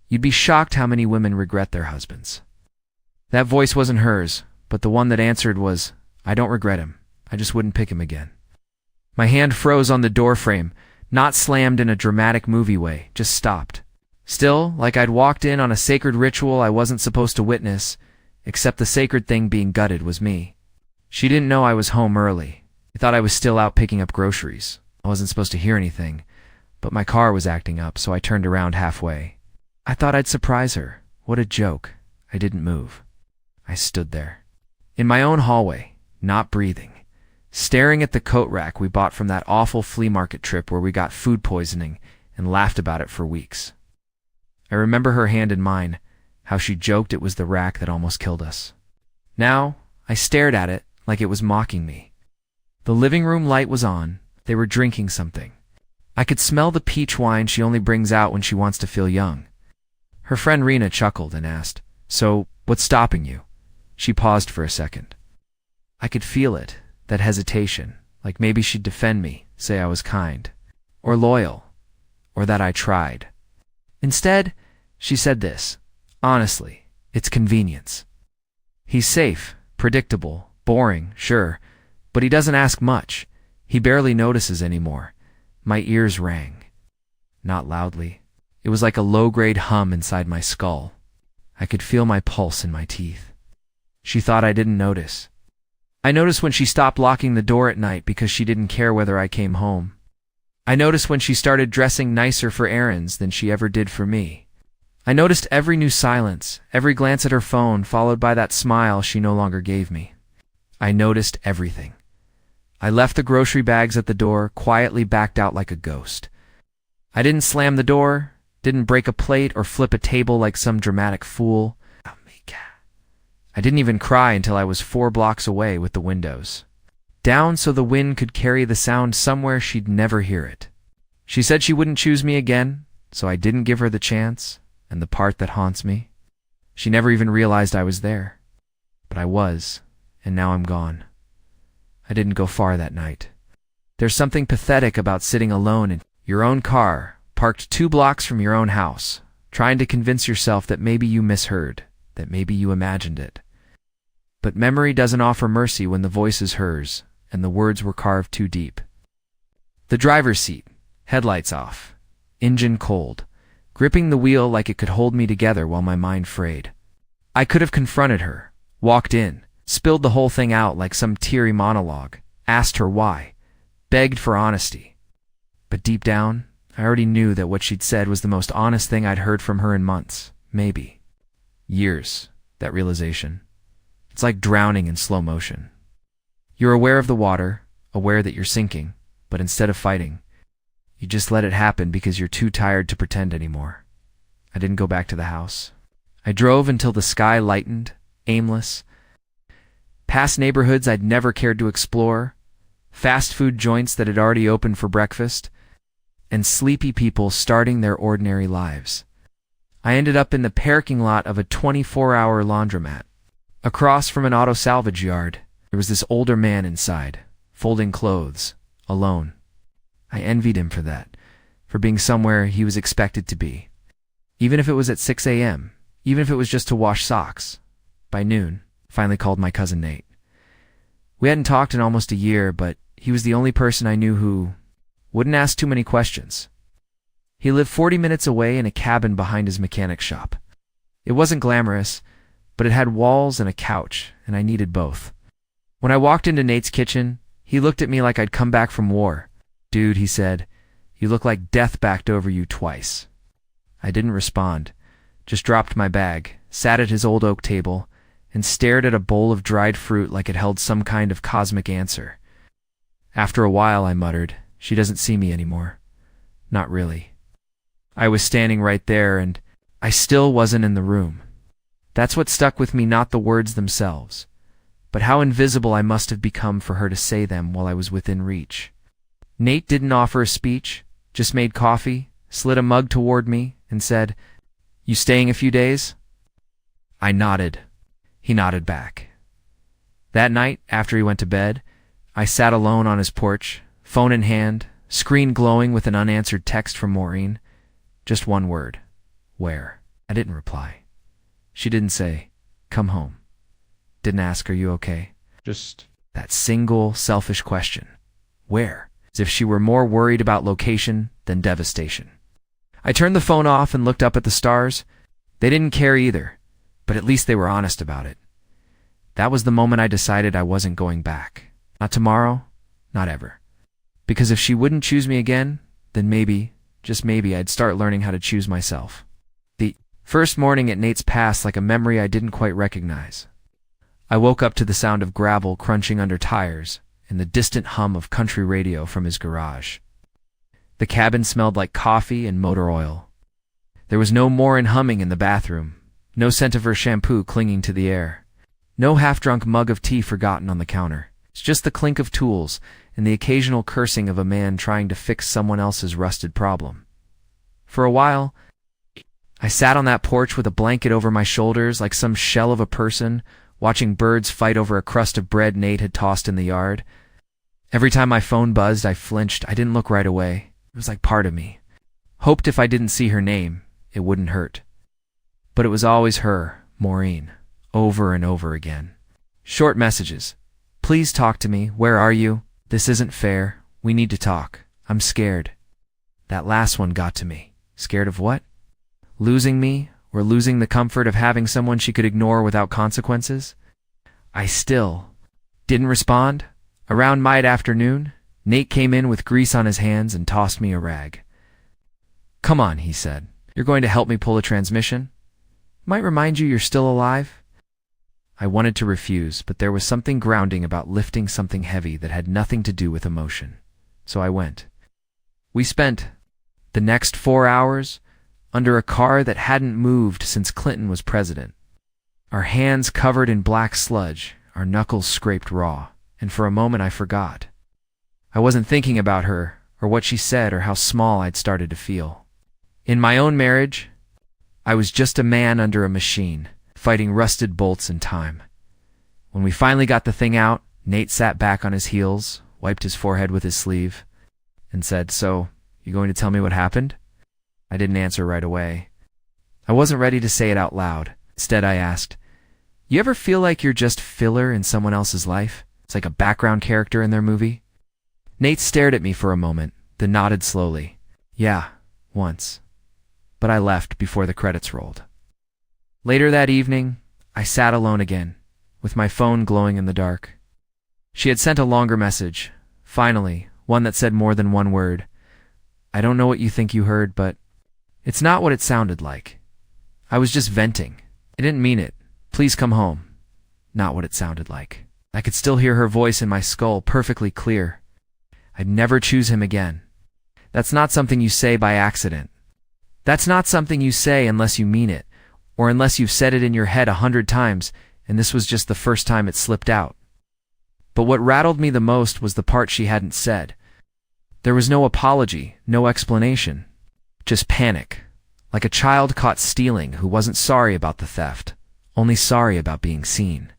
You'd be shocked how many women regret their husbands." That voice wasn't hers, but the one that answered was, "I don't regret him. I just wouldn't pick him again." My hand froze on the doorframe, not slammed in a dramatic movie way, just stopped. Still, like I'd walked in on a sacred ritual I wasn't supposed to witness, except the sacred thing being gutted was me. She didn't know I was home early. I thought I was still out picking up groceries. I wasn't supposed to hear anything, but my car was acting up, so I turned around halfway. I thought I'd surprise her. What a joke. I didn't move. I stood there. In my own hallway, not breathing, staring at the coat rack we bought from that awful flea market trip where we got food poisoning and laughed about it for weeks. I remember her hand in mine, how she joked it was the rack that almost killed us. Now, I stared at it like it was mocking me. The living room light was on. They were drinking something. I could smell the peach wine she only brings out when she wants to feel young. Her friend Rena chuckled and asked, "So, what's stopping you?" She paused for a second. I could feel it, that hesitation, like maybe she'd defend me, say I was kind, or loyal, or that I tried. Instead, she said this, "Honestly, it's convenience. He's safe, predictable, boring, sure, but he doesn't ask much. He barely notices anymore." My ears rang. Not loudly. It was like a low-grade hum inside my skull. I could feel my pulse in my teeth. She thought I didn't notice. I noticed when she stopped locking the door at night because she didn't care whether I came home. I noticed when she started dressing nicer for errands than she ever did for me. I noticed every new silence, every glance at her phone followed by that smile she no longer gave me. I noticed everything. I left the grocery bags at the door, quietly backed out like a ghost. I didn't slam the door, didn't break a plate or flip a table like some dramatic fool. I didn't even cry until I was 4 blocks away with the windows down so the wind could carry the sound somewhere she'd never hear it. She said she wouldn't choose me again, so I didn't give her the chance, and the part that haunts me. She never even realized I was there. But I was, and now I'm gone. I didn't go far that night. There's something pathetic about sitting alone in your own car, parked 2 blocks from your own house, trying to convince yourself that maybe you misheard, that maybe you imagined it. But memory doesn't offer mercy when the voice is hers, and the words were carved too deep. The driver's seat, headlights off, engine cold, gripping the wheel like it could hold me together while my mind frayed. I could have confronted her, walked in, spilled the whole thing out like some teary monologue, asked her why, begged for honesty. But deep down, I already knew that what she'd said was the most honest thing I'd heard from her in months, maybe years, that realization. It's like drowning in slow motion. You're aware of the water, aware that you're sinking, but instead of fighting, you just let it happen because you're too tired to pretend anymore. I didn't go back to the house. I drove until the sky lightened, aimless, past neighborhoods I'd never cared to explore, fast food joints that had already opened for breakfast, and sleepy people starting their ordinary lives. I ended up in the parking lot of a 24-hour laundromat. Across from an auto salvage yard, there was this older man inside, folding clothes, alone. I envied him for that, for being somewhere he was expected to be. Even if it was at 6 a.m., even if it was just to wash socks. By noon, I finally called my cousin Nate. We hadn't talked in almost a year, but he was the only person I knew who wouldn't ask too many questions. He lived 40 minutes away in a cabin behind his mechanic shop. It wasn't glamorous, but it had walls and a couch, and I needed both. When I walked into Nate's kitchen, he looked at me like I'd come back from war. "Dude," he said, "you look like death backed over you twice." I didn't respond, just dropped my bag, sat at his old oak table, and stared at a bowl of dried fruit like it held some kind of cosmic answer. After a while, I muttered, "She doesn't see me anymore." Not really. I was standing right there, and I still wasn't in the room. That's what stuck with me, not the words themselves, but how invisible I must have become for her to say them while I was within reach. Nate didn't offer a speech, just made coffee, slid a mug toward me, and said, "You staying a few days?" I nodded. He nodded back. That night, after he went to bed, I sat alone on his porch, phone in hand, screen glowing with an unanswered text from Maureen. Just one word. Where? I didn't reply. She didn't say, "Come home." Didn't ask, "Are you okay?" Just that single, selfish question. Where? As if she were more worried about location than devastation. I turned the phone off and looked up at the stars. They didn't care either, but at least they were honest about it. That was the moment I decided I wasn't going back. Not tomorrow, not ever. Because if she wouldn't choose me again, then maybe, just maybe, I'd start learning how to choose myself. The first morning at Nate's passed like a memory I didn't quite recognize. I woke up to the sound of gravel crunching under tires and the distant hum of country radio from his garage. The cabin smelled like coffee and motor oil. There was no Morin humming in the bathroom, no scent of her shampoo clinging to the air, no half-drunk mug of tea forgotten on the counter. It's just the clink of tools and the occasional cursing of a man trying to fix someone else's rusted problem. For a while, I sat on that porch with a blanket over my shoulders like some shell of a person, watching birds fight over a crust of bread Nate had tossed in the yard. Every time my phone buzzed, I flinched. I didn't look right away. It was like part of me. Hoped if I didn't see her name, it wouldn't hurt. But it was always her, Maureen, over and over again. Short messages. "Please talk to me. Where are you? This isn't fair. We need to talk. I'm scared." That last one got to me. Scared of what? Losing me, or losing the comfort of having someone she could ignore without consequences? I still didn't respond. Around mid-afternoon, Nate came in with grease on his hands and tossed me a rag. "Come on," he said. "You're going to help me pull a transmission? Might remind you you're still alive?" I wanted to refuse, but there was something grounding about lifting something heavy that had nothing to do with emotion. So I went. We spent the next 4 hours under a car that hadn't moved since Clinton was president. Our hands covered in black sludge, our knuckles scraped raw, and for a moment I forgot. I wasn't thinking about her, or what she said, or how small I'd started to feel. In my own marriage, I was just a man under a machine, fighting rusted bolts in time. When we finally got the thing out, Nate sat back on his heels, wiped his forehead with his sleeve, and said, "So, you going to tell me what happened?" I didn't answer right away. I wasn't ready to say it out loud. Instead, I asked, "You ever feel like you're just filler in someone else's life? It's like a background character in their movie?" Nate stared at me for a moment, then nodded slowly. "Yeah, once." But I left before the credits rolled. Later that evening, I sat alone again, with my phone glowing in the dark. She had sent a longer message, finally, one that said more than one word. "I don't know what you think you heard, but it's not what it sounded like. I was just venting. I didn't mean it. Please come home." Not what it sounded like. I could still hear her voice in my skull, perfectly clear. I'd never choose him again. That's not something you say by accident. That's not something you say unless you mean it, or unless you've said it in your head 100 times, and this was just the first time it slipped out. But what rattled me the most was the part she hadn't said. There was no apology, no explanation. Just panic, like a child caught stealing who wasn't sorry about the theft, only sorry about being seen.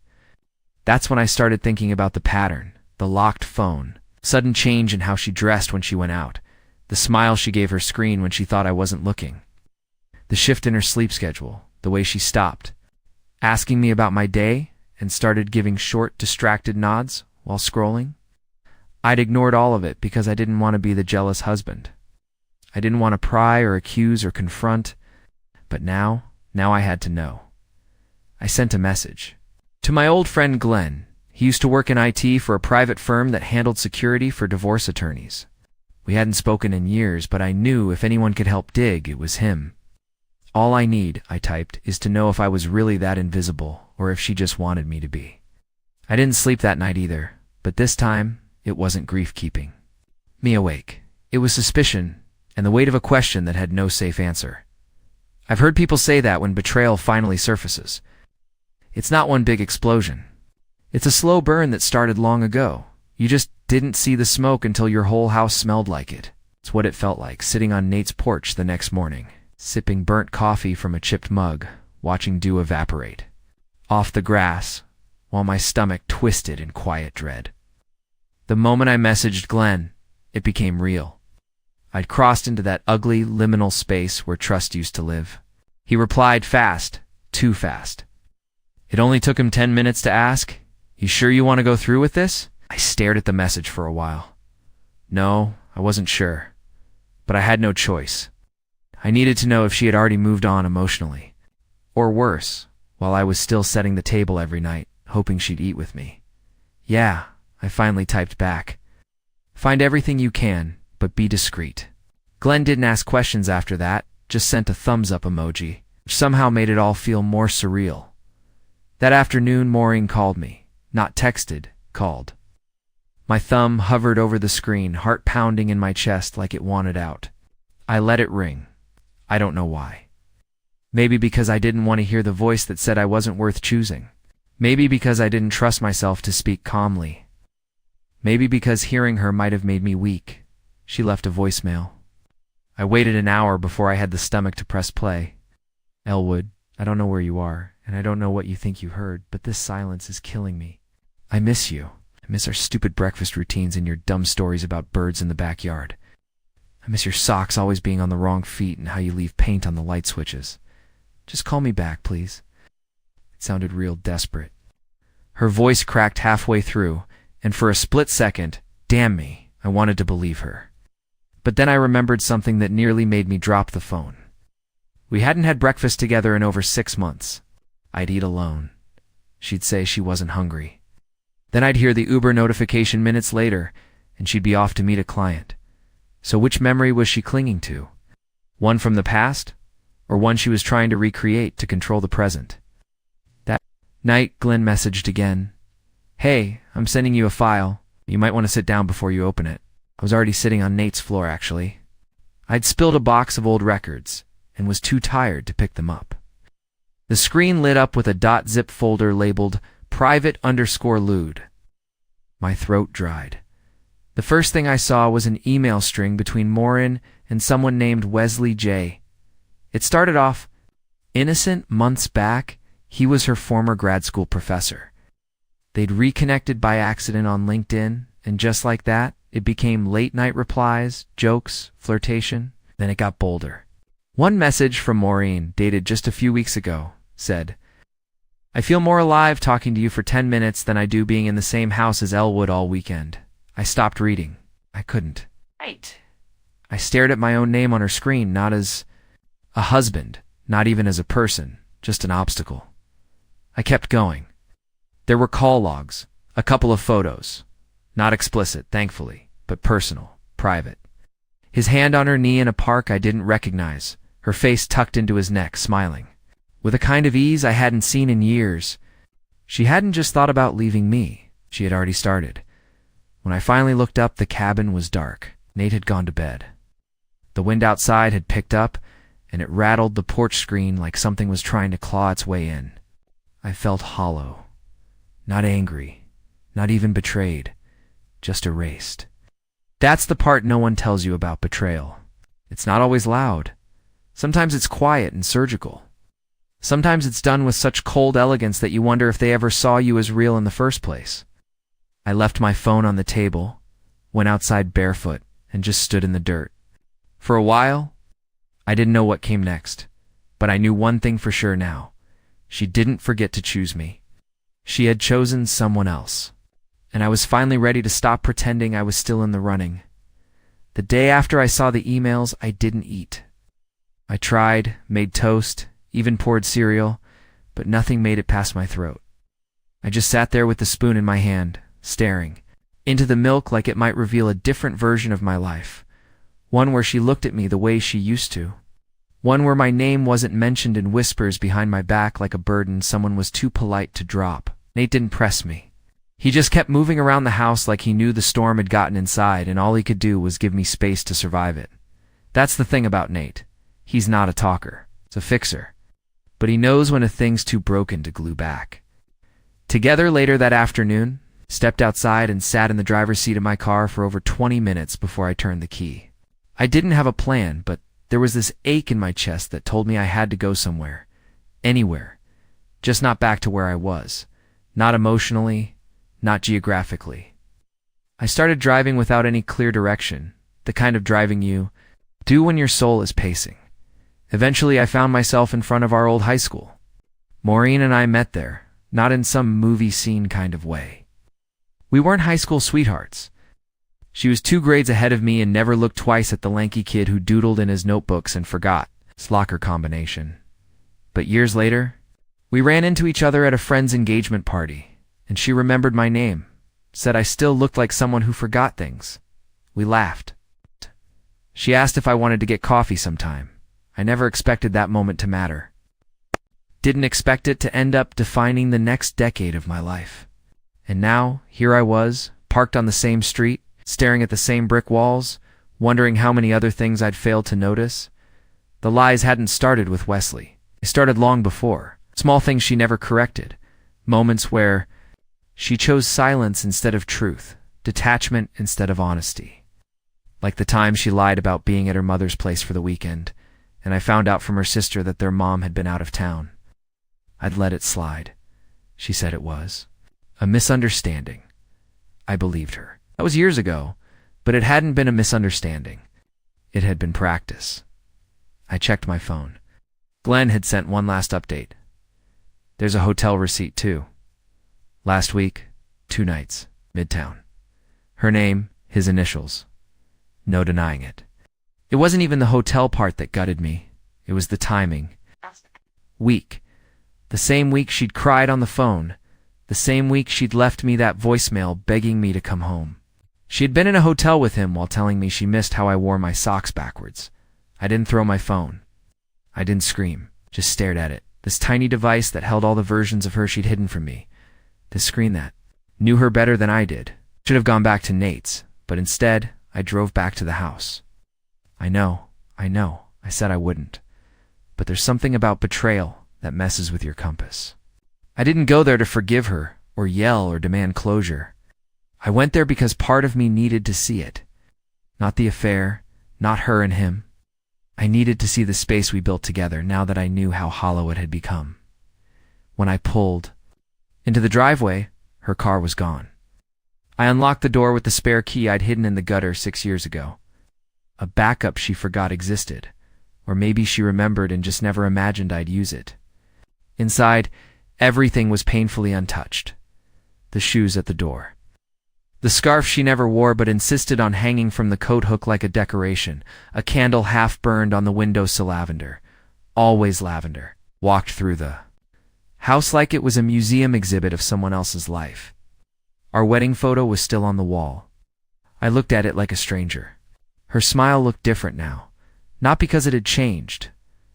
That's when I started thinking about the pattern, the locked phone, sudden change in how she dressed when she went out, the smile she gave her screen when she thought I wasn't looking, the shift in her sleep schedule, the way she stopped, asking me about my day and started giving short, distracted nods while scrolling. I'd ignored all of it because I didn't want to be the jealous husband. I didn't want to pry or accuse or confront, but now I had to know. I sent a message. To my old friend Glenn. He used to work in IT for a private firm that handled security for divorce attorneys. We hadn't spoken in years, but I knew if anyone could help dig, it was him. "All I need," I typed, "is to know if I was really that invisible, or if she just wanted me to be." I didn't sleep that night either, but this time, it wasn't grief-keeping. Me awake. It was suspicion, and the weight of a question that had no safe answer. I've heard people say that when betrayal finally surfaces. It's not one big explosion. It's a slow burn that started long ago. You just didn't see the smoke until your whole house smelled like it. It's what it felt like, sitting on Nate's porch the next morning, sipping burnt coffee from a chipped mug, watching dew evaporate off the grass, while my stomach twisted in quiet dread. The moment I messaged Glenn, it became real. I'd crossed into that ugly, liminal space where trust used to live. He replied fast, too fast. It only took him 10 minutes to ask, "You sure you want to go through with this?" I stared at the message for a while. No, I wasn't sure. But I had no choice. I needed to know if she had already moved on emotionally. Or worse, while I was still setting the table every night, hoping she'd eat with me. Yeah, I finally typed back. Find everything you can, but be discreet. Glenn didn't ask questions after that, just sent a thumbs up emoji, which somehow made it all feel more surreal. That afternoon, Maureen called me. Not texted, called. My thumb hovered over the screen, heart pounding in my chest like it wanted out. I let it ring. I don't know why. Maybe because I didn't want to hear the voice that said I wasn't worth choosing. Maybe because I didn't trust myself to speak calmly. Maybe because hearing her might have made me weak. She left a voicemail. I waited an hour before I had the stomach to press play. Elwood, I don't know where you are, and I don't know what you think you heard, but this silence is killing me. I miss you. I miss our stupid breakfast routines and your dumb stories about birds in the backyard. I miss your socks always being on the wrong feet and how you leave paint on the light switches. Just call me back, please. It sounded real desperate. Her voice cracked halfway through, and for a split second, damn me, I wanted to believe her. But then I remembered something that nearly made me drop the phone. We hadn't had breakfast together in over 6 months. I'd eat alone. She'd say she wasn't hungry. Then I'd hear the Uber notification minutes later, and she'd be off to meet a client. So which memory was she clinging to? One from the past, or one she was trying to recreate to control the present? That night, Glenn messaged again. Hey, I'm sending you a file. You might want to sit down before you open it. I was already sitting on Nate's floor, actually. I'd spilled a box of old records and was too tired to pick them up. The screen lit up with a .zip folder labeled private_lewd. My throat dried. The first thing I saw was an email string between Maureen and someone named Wesley J. It started off, innocent months back, he was her former grad school professor. They'd reconnected by accident on LinkedIn, and just like that, it became late-night replies, jokes, flirtation. Then it got bolder. One message from Maureen, dated just a few weeks ago, said, I feel more alive talking to you for 10 minutes than I do being in the same house as Elwood all weekend. I stopped reading. I couldn't. Right. I stared at my own name on her screen, not as a husband, not even as a person, just an obstacle. I kept going. There were call logs, a couple of photos. Not explicit, thankfully, but personal, private. His hand on her knee in a park I didn't recognize, her face tucked into his neck, smiling. With a kind of ease I hadn't seen in years. She hadn't just thought about leaving me. She had already started. When I finally looked up, the cabin was dark. Nate had gone to bed. The wind outside had picked up, and it rattled the porch screen like something was trying to claw its way in. I felt hollow. Not angry. Not even betrayed. Just erased. That's the part no one tells you about betrayal. It's not always loud. Sometimes it's quiet and surgical. Sometimes it's done with such cold elegance that you wonder if they ever saw you as real in the first place. I left my phone on the table, went outside barefoot, and just stood in the dirt. For a while, I didn't know what came next, but I knew one thing for sure now. She didn't forget to choose me. She had chosen someone else. And I was finally ready to stop pretending I was still in the running. The day after I saw the emails, I didn't eat. I tried, made toast, even poured cereal, but nothing made it past my throat. I just sat there with the spoon in my hand, staring into the milk like it might reveal a different version of my life. One where she looked at me the way she used to. One where my name wasn't mentioned in whispers behind my back like a burden someone was too polite to drop. Nate didn't press me. He just kept moving around the house like he knew the storm had gotten inside and all he could do was give me space to survive it. That's the thing about Nate. He's not a talker. He's a fixer. But he knows when a thing's too broken to glue back. Together later that afternoon, stepped outside and sat in the driver's seat of my car for over 20 minutes before I turned the key. I didn't have a plan, but there was this ache in my chest that told me I had to go somewhere. Anywhere. Just not back to where I was. Not emotionally, not geographically. I started driving without any clear direction, the kind of driving you do when your soul is pacing. Eventually, I found myself in front of our old high school. Maureen and I met there, not in some movie scene kind of way. We weren't high school sweethearts. She was 2 grades ahead of me and never looked twice at the lanky kid who doodled in his notebooks and forgot his locker combination. But years later, we ran into each other at a friend's engagement party, and she remembered my name, said I still looked like someone who forgot things. We laughed. She asked if I wanted to get coffee sometime. I never expected that moment to matter. Didn't expect it to end up defining the next decade of my life. And now, here I was, parked on the same street, staring at the same brick walls, wondering how many other things I'd failed to notice. The lies hadn't started with Wesley. They started long before. Small things she never corrected. Moments where she chose silence instead of truth, detachment instead of honesty. Like the time she lied about being at her mother's place for the weekend, and I found out from her sister that their mom had been out of town. I'd let it slide. She said it was a misunderstanding. I believed her. That was years ago, but it hadn't been a misunderstanding. It had been practice. I checked my phone. Glenn had sent one last update. There's a hotel receipt, too. Last week, 2 nights, Midtown. Her name, his initials. No denying it. It wasn't even the hotel part that gutted me. It was the timing. Week. The same week she'd cried on the phone. The same week she'd left me that voicemail begging me to come home. She had been in a hotel with him while telling me she missed how I wore my socks backwards. I didn't throw my phone. I didn't scream, just stared at it. This tiny device that held all the versions of her she'd hidden from me. This screen that knew her better than I did. Should have gone back to Nate's, but instead, I drove back to the house. I know, I said I wouldn't. But there's something about betrayal that messes with your compass. I didn't go there to forgive her, or yell, or demand closure. I went there because part of me needed to see it. Not the affair, not her and him. I needed to see the space we built together now that I knew how hollow it had become. When I pulled into the driveway, her car was gone. I unlocked the door with the spare key I'd hidden in the gutter 6 years ago. A backup she forgot existed, or maybe she remembered and just never imagined I'd use it. Inside, everything was painfully untouched. The shoes at the door. The scarf she never wore but insisted on hanging from the coat hook like a decoration, a candle half burned on the windowsill lavender. Always lavender. Walked through the house like it was a museum exhibit of someone else's life. Our wedding photo was still on the wall. I looked at it like a stranger. Her smile looked different now, not because it had changed,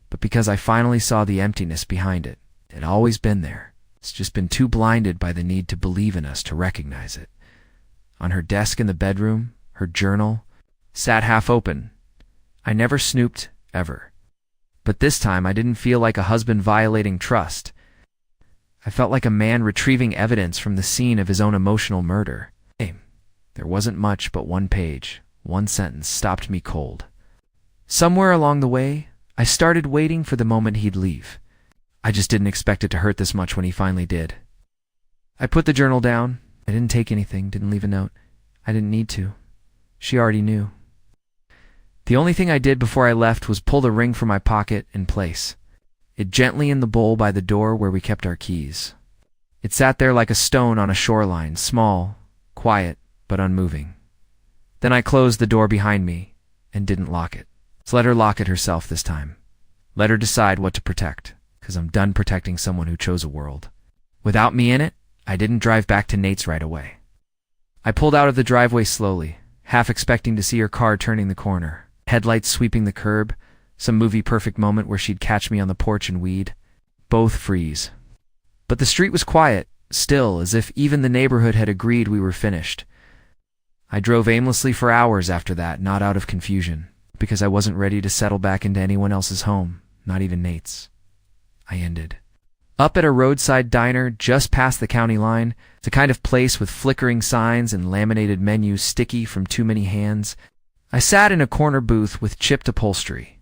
but because I finally saw the emptiness behind it. It had always been there. It's just been too blinded by the need to believe in us to recognize it. On her desk in the bedroom, her journal sat half open. I never snooped, ever. But this time I didn't feel like a husband violating trust. I felt like a man retrieving evidence from the scene of his own emotional murder. There wasn't much, but one page, one sentence stopped me cold. Somewhere along the way, I started waiting for the moment he'd leave. I just didn't expect it to hurt this much when he finally did. I put the journal down. I didn't take anything, didn't leave a note. I didn't need to. She already knew. The only thing I did before I left was pull the ring from my pocket and place it gently in the bowl by the door where we kept our keys. It sat there like a stone on a shoreline, small, quiet, but unmoving. Then I closed the door behind me and didn't lock it. So let her lock it herself this time. Let her decide what to protect, because I'm done protecting someone who chose a world. Without me in it, I didn't drive back to Nate's right away. I pulled out of the driveway slowly, half expecting to see her car turning the corner, headlights sweeping the curb, some movie-perfect moment where she'd catch me on the porch and weed. Both freeze. But the street was quiet, still, as if even the neighborhood had agreed we were finished. I drove aimlessly for hours after that, not out of confusion, because I wasn't ready to settle back into anyone else's home, not even Nate's. I ended up at a roadside diner just past the county line. It's a kind of place with flickering signs and laminated menus sticky from too many hands. I sat in a corner booth with chipped upholstery,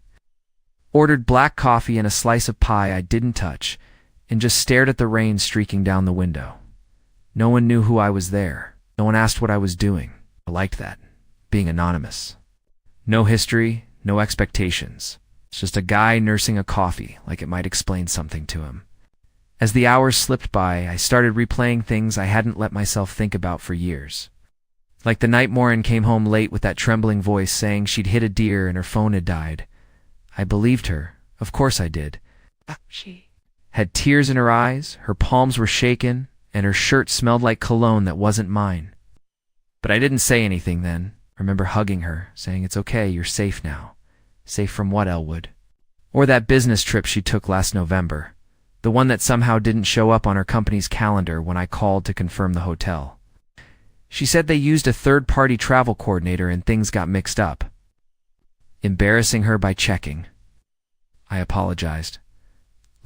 ordered black coffee and a slice of pie I didn't touch, and just stared at the rain streaking down the window. No one knew who I was there. No one asked what I was doing. I liked that, being anonymous. No history, no expectations. It's just a guy nursing a coffee, like it might explain something to him. As the hours slipped by, I started replaying things I hadn't let myself think about for years. Like the night Maureen came home late with that trembling voice saying she'd hit a deer and her phone had died. I believed her. Of course I did. She had tears in her eyes, her palms were shaken, and her shirt smelled like cologne that wasn't mine. But I didn't say anything then. I remember hugging her, saying, "It's okay, you're safe now." Safe from what, Elwood? Or that business trip she took last November, the one that somehow didn't show up on her company's calendar when I called to confirm the hotel. She said they used a third-party travel coordinator and things got mixed up. Embarrassing her by checking. I apologized.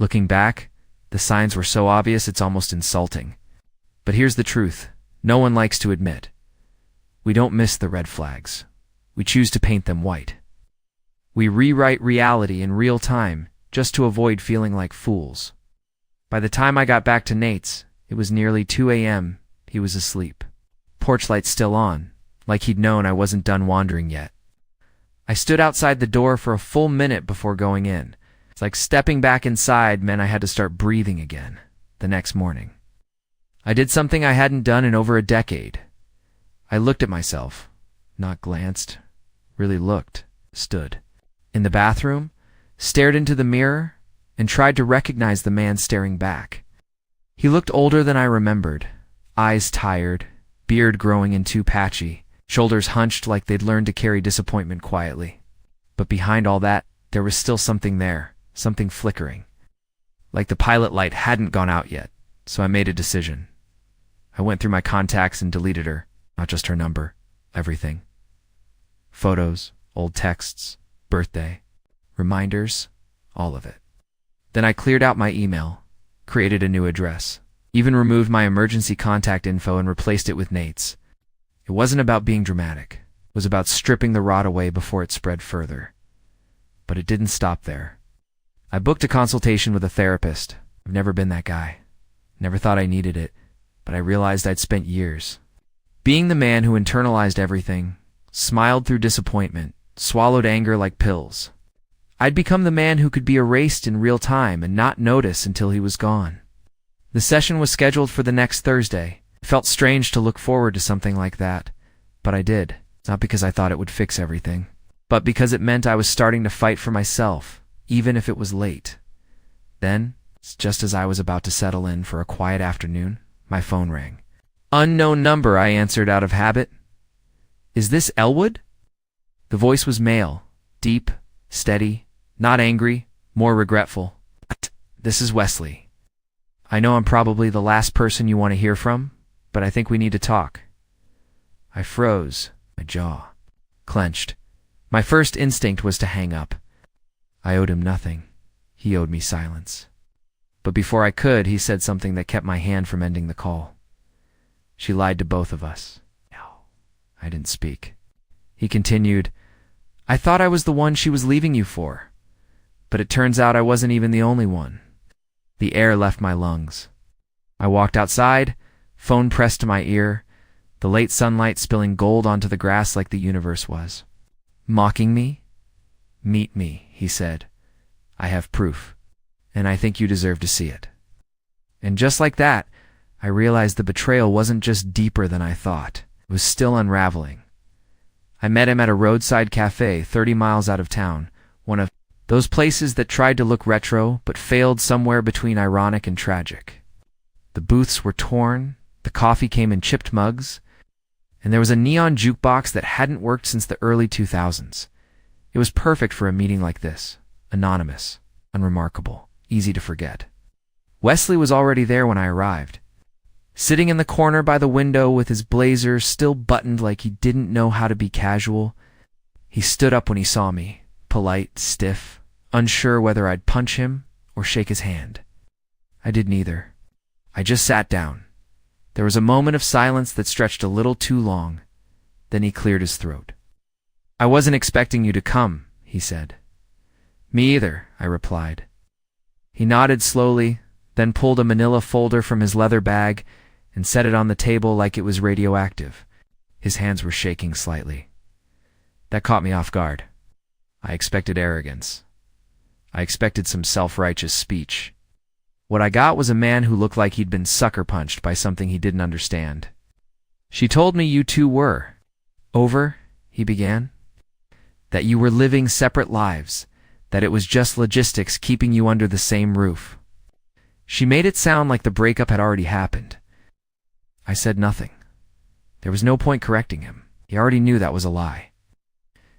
Looking back, the signs were so obvious it's almost insulting. But here's the truth. No one likes to admit. We don't miss the red flags. We choose to paint them white. We rewrite reality in real time just to avoid feeling like fools. By the time I got back to Nate's, it was nearly 2 a.m. He was asleep. Porch light still on, like he'd known I wasn't done wandering yet. I stood outside the door for a full minute before going in. It's like stepping back inside meant I had to start breathing again the next morning. I did something I hadn't done in over a decade. I looked at myself, not glanced, really looked, stood. In the bathroom, stared into the mirror, and tried to recognize the man staring back. He looked older than I remembered, eyes tired, beard growing in too patchy, shoulders hunched like they'd learned to carry disappointment quietly. But behind all that, there was still something there, something flickering. Like the pilot light hadn't gone out yet, so I made a decision. I went through my contacts and deleted her, not just her number, everything. Photos, old texts, birthday, reminders, all of it. Then I cleared out my email, created a new address, even removed my emergency contact info and replaced it with Nate's. It wasn't about being dramatic. It was about stripping the rot away before it spread further. But it didn't stop there. I booked a consultation with a therapist. I've never been that guy. Never thought I needed it, but I realized I'd spent years being the man who internalized everything, smiled through disappointment, swallowed anger like pills. I'd become the man who could be erased in real time and not notice until he was gone. The session was scheduled for the next Thursday. It felt strange to look forward to something like that, but I did. Not because I thought it would fix everything, but because it meant I was starting to fight for myself, even if it was late. Then, just as I was about to settle in for a quiet afternoon, my phone rang. "Unknown number," I answered out of habit. "Is this Elwood?" The voice was male, deep, steady, not angry, more regretful. "This is Wesley. I know I'm probably the last person you want to hear from, but I think we need to talk." I froze, my jaw clenched. My first instinct was to hang up. I owed him nothing. He owed me silence. But before I could, he said something that kept my hand from ending the call. "She lied to both of us." No. I didn't speak. He continued, "I thought I was the one she was leaving you for. But it turns out I wasn't even the only one." The air left my lungs. I walked outside, phone pressed to my ear, the late sunlight spilling gold onto the grass like the universe was. "Mocking me? Meet me," he said. "I have proof, and I think you deserve to see it." And just like that, I realized the betrayal wasn't just deeper than I thought. It was still unraveling. I met him at a roadside cafe 30 miles out of town, one of those places that tried to look retro but failed somewhere between ironic and tragic. The booths were torn, the coffee came in chipped mugs, and there was a neon jukebox that hadn't worked since the early 2000s. It was perfect for a meeting like this, anonymous, unremarkable, easy to forget. Wesley was already there when I arrived, sitting in the corner by the window with his blazer still buttoned like he didn't know how to be casual. He stood up when he saw me, polite, stiff, unsure whether I'd punch him or shake his hand. I did neither. I just sat down. There was a moment of silence that stretched a little too long. Then he cleared his throat. "I wasn't expecting you to come," he said. "Me either," I replied. He nodded slowly, then pulled a manila folder from his leather bag and set it on the table like it was radioactive. His hands were shaking slightly. That caught me off guard. I expected arrogance. I expected some self-righteous speech. What I got was a man who looked like he'd been sucker punched by something he didn't understand. "She told me you two were over," he began. "That you were living separate lives, that it was just logistics keeping you under the same roof." She made it sound like the breakup had already happened. I said nothing. There was no point correcting him. He already knew that was a lie.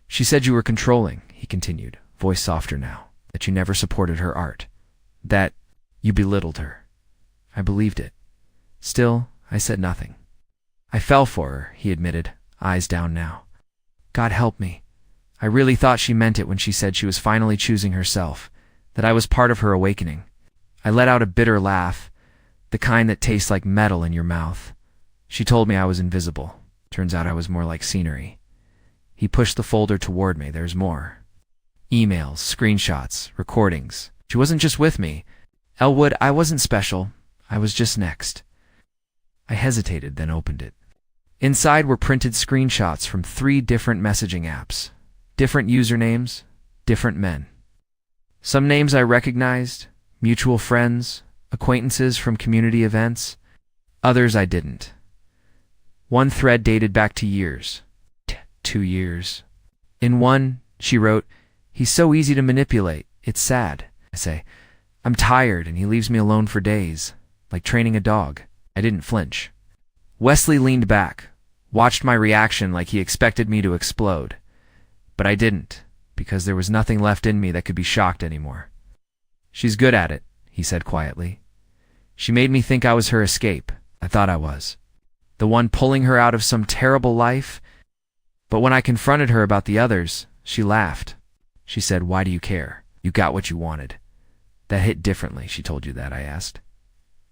"She said you were controlling," he continued, voice softer now, "that you never supported her art, that you belittled her." I believed it. Still, I said nothing. "I fell for her," he admitted, eyes down now. "God help me. I really thought she meant it when she said she was finally choosing herself, that I was part of her awakening." I let out a bitter laugh, the kind that tastes like metal in your mouth. "She told me I was invisible. Turns out I was more like scenery." He pushed the folder toward me. "There's more. Emails, screenshots, recordings. She wasn't just with me. Elwood, I wasn't special. I was just next." I hesitated, then opened it. Inside were printed screenshots from 3 different messaging apps. Different usernames, different men. Some names I recognized, mutual friends, acquaintances from community events. Others I didn't. One thread dated back to years. 2 years. In one, she wrote, "He's so easy to manipulate. It's sad." I say, "I'm tired and he leaves me alone for days, like training a dog." I didn't flinch. Wesley leaned back, watched my reaction like he expected me to explode. But I didn't, because there was nothing left in me that could be shocked anymore. "She's good at it," he said quietly. "She made me think I was her escape. I thought I was. The one pulling her out of some terrible life. But when I confronted her about the others, she laughed. She said, 'Why do you care? You got what you wanted.' That hit differently." "She told you that?" I asked.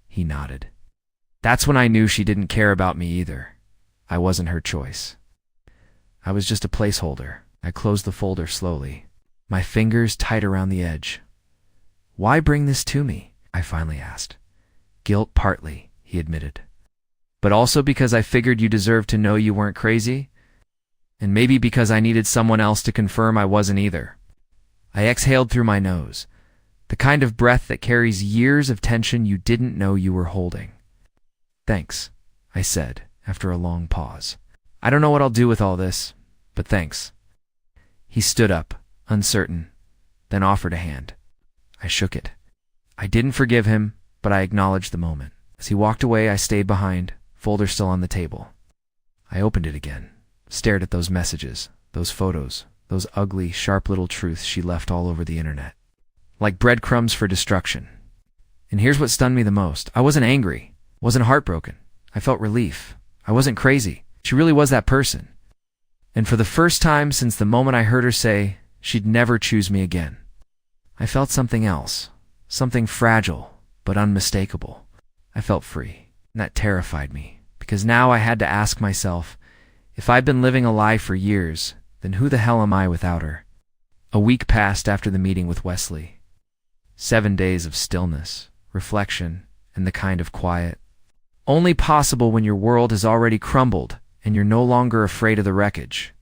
He nodded. "That's when I knew she didn't care about me either. I wasn't her choice. I was just a placeholder." I closed the folder slowly, my fingers tight around the edge. "Why bring this to me?" I finally asked. "Guilt partly," he admitted. "But also because I figured you deserved to know you weren't crazy? And maybe because I needed someone else to confirm I wasn't either." I exhaled through my nose, the kind of breath that carries years of tension you didn't know you were holding. "Thanks," I said, after a long pause. "I don't know what I'll do with all this, but thanks." He stood up, uncertain, then offered a hand. I shook it. I didn't forgive him, but I acknowledged the moment. As he walked away, I stayed behind, folder still on the table. I opened it again, stared at those messages, those photos, those ugly, sharp little truths she left all over the internet. Like breadcrumbs for destruction. And here's what stunned me the most. I wasn't angry, wasn't heartbroken. I felt relief. I wasn't crazy. She really was that person. And for the first time since the moment I heard her say she'd never choose me again, I felt something else, something fragile but unmistakable. I felt free, and that terrified me, because now I had to ask myself, if I'd been living a lie for years, then who the hell am I without her? A week passed after the meeting with Wesley. 7 days of stillness, reflection, and the kind of quiet only possible when your world has already crumbled and you're no longer afraid of the wreckage.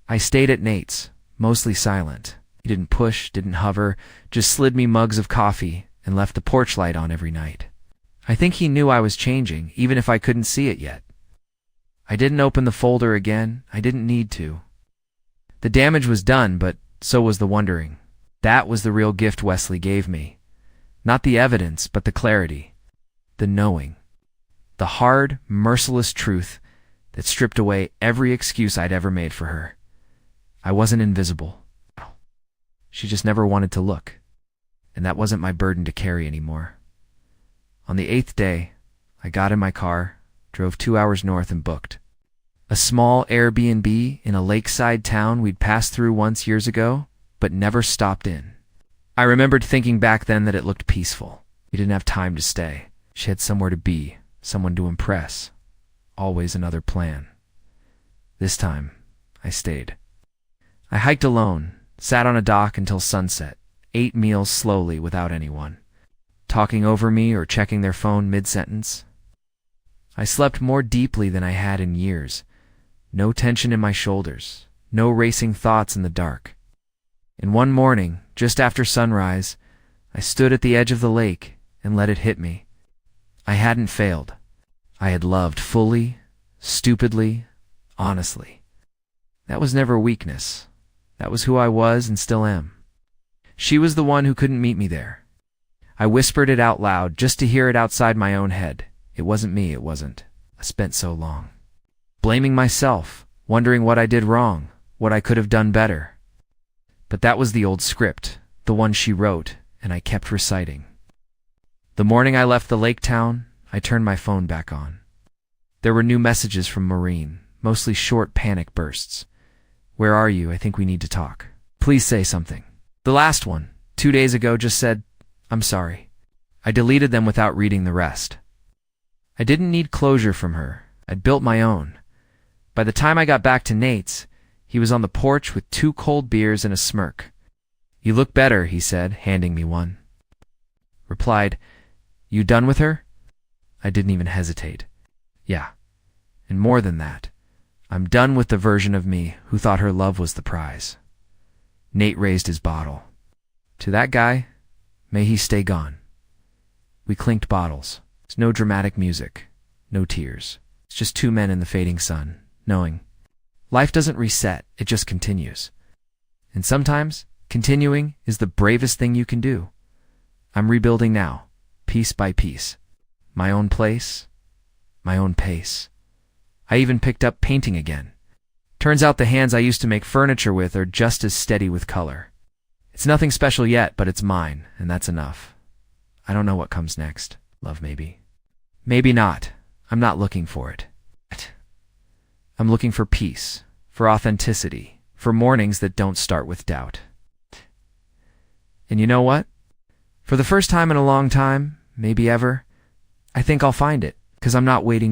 I stayed at Nate's, mostly silent. He didn't push, didn't hover, just slid me mugs of coffee and left the porch light on every night. I think he knew I was changing, even if I couldn't see it yet. I didn't open the folder again. I didn't need to. The damage was done, but so was the wondering. That was the real gift Wesley gave me. Not the evidence, but the clarity. The knowing. The hard, merciless truth that stripped away every excuse I'd ever made for her. I wasn't invisible. She just never wanted to look, and that wasn't my burden to carry anymore. On the 8th day, I got in my car, drove 2 hours north and booked a small Airbnb in a lakeside town we'd passed through once years ago, but never stopped in. I remembered thinking back then that it looked peaceful. We didn't have time to stay. She had somewhere to be, someone to impress. Always another plan. This time, I stayed. I hiked alone, sat on a dock until sunset, ate meals slowly without anyone, talking over me or checking their phone mid-sentence. I slept more deeply than I had in years. No tension in my shoulders, no racing thoughts in the dark. And one morning, just after sunrise, I stood at the edge of the lake and let it hit me. I hadn't failed. I had loved fully, stupidly, honestly. That was never weakness. That was who I was and still am. She was the one who couldn't meet me there. I whispered it out loud just to hear it outside my own head. It wasn't me, it wasn't. I spent so long blaming myself, wondering what I did wrong, what I could have done better. But that was the old script, the one she wrote, and I kept reciting. The morning I left the lake town, I turned my phone back on. There were new messages from Maureen, mostly short panic bursts. "Where are you? I think we need to talk. Please say something." The last one, 2 days ago, just said, "I'm sorry." I deleted them without reading the rest. I didn't need closure from her. I'd built my own. By the time I got back to Nate's, he was on the porch with 2 cold beers and a smirk. "You look better," he said, handing me one. Replied, "You done with her?" I didn't even hesitate. Yeah, and more than that, I'm done with the version of me who thought her love was the prize. Nate raised his bottle. To that guy, may he stay gone. We clinked bottles. It's no dramatic music, no tears. It's just 2 men in the fading sun, knowing life doesn't reset, it just continues. And sometimes, continuing is the bravest thing you can do. I'm rebuilding now, piece by piece. My own place, my own pace. I even picked up painting again. Turns out the hands I used to make furniture with are just as steady with color. It's nothing special yet, but it's mine, and that's enough. I don't know what comes next. Love, maybe. Maybe not. I'm not looking for it. I'm looking for peace, for authenticity, for mornings that don't start with doubt. And you know what? For the first time in a long time, maybe ever, I think I'll find it, 'cause I'm not waiting to